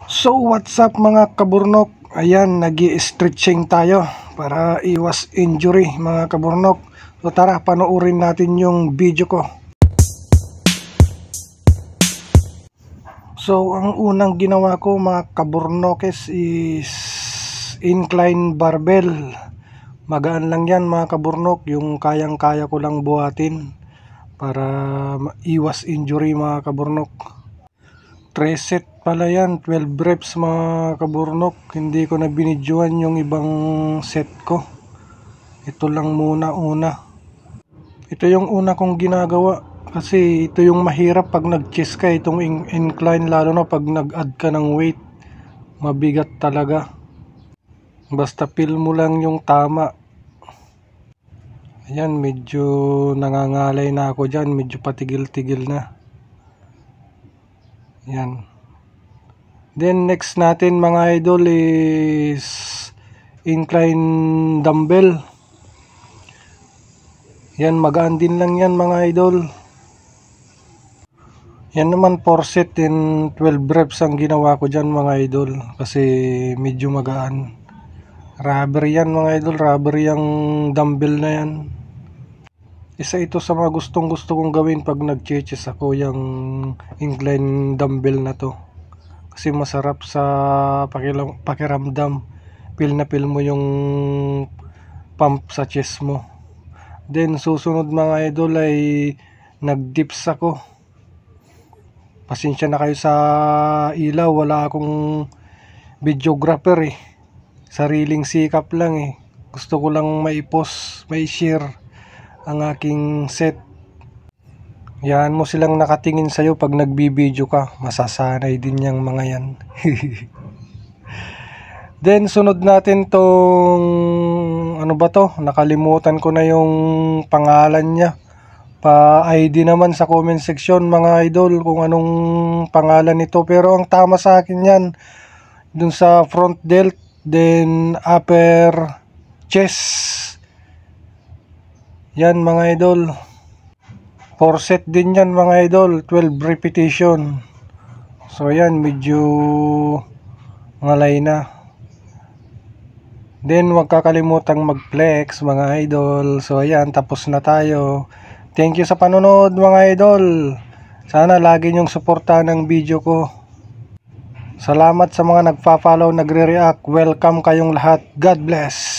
So what's up mga kaburnok? Ayan, nag-i-stretching tayo para iwas injury mga kaburnok. So tara, panoorin natin yung video ko. So ang unang ginawa ko mga kaburnokes is incline barbell. Magaan lang yan mga kaburnok, yung kayang-kaya ko lang buhatin para iwas injury mga kaburnok. 3 set pala yan, 12 reps mga kaburnok. Hindi ko na binidyoan yung ibang set ko. Ito lang muna una. Ito yung una kong ginagawa. Kasi ito yung mahirap pag nag-chest ka. Itong incline, lalo na pag nag-add ka ng weight. Mabigat talaga. Basta feel mo lang yung tama. Ayan, medyo nangangalay na ako dyan. Medyo patigil-tigil na. Yan. Then next natin mga idol is incline dumbbell. Yan, magaan din lang yan mga idol. Yan naman 4 set and 12 reps ang ginawa ko dyan mga idol. Kasi medyo magaan. Rubber yan mga idol. Rubber yung dumbbell na yan. Isa ito sa mga gustong kong gawin pag nag-chest ako, yung incline dumbbell na to. Kasi masarap sa pakiramdam. Feel na feel mo yung pump sa chest mo. Then susunod mga idol ay nag-dips ako. Pasensya na kayo sa ilaw, wala akong videographer eh. Sariling sikap lang eh. Gusto ko lang mai-post, mai-share ang aking set. Yan mo silang nakatingin sa'yo pag nagbibideo ka. Masasanay din yung mga yan. Then sunod natin tong ano ba to? Nakalimutan ko na yung pangalan niya. Pa-ID naman sa comment section mga idol kung anong pangalan nito. Pero ang tama sa akin yan, dun sa front delt, then upper chest. Yan mga idol. 4 set din yan mga idol. 12 repetition. So yan, medyo ngalay na. Then huwag kakalimutang mag-flex mga idol. So ayan, tapos na tayo. Thank you sa panonood mga idol. Sana lagi nyong suportahan ang video ko. Salamat sa mga nagpa-follow, nagre-react. Welcome kayong lahat. God bless.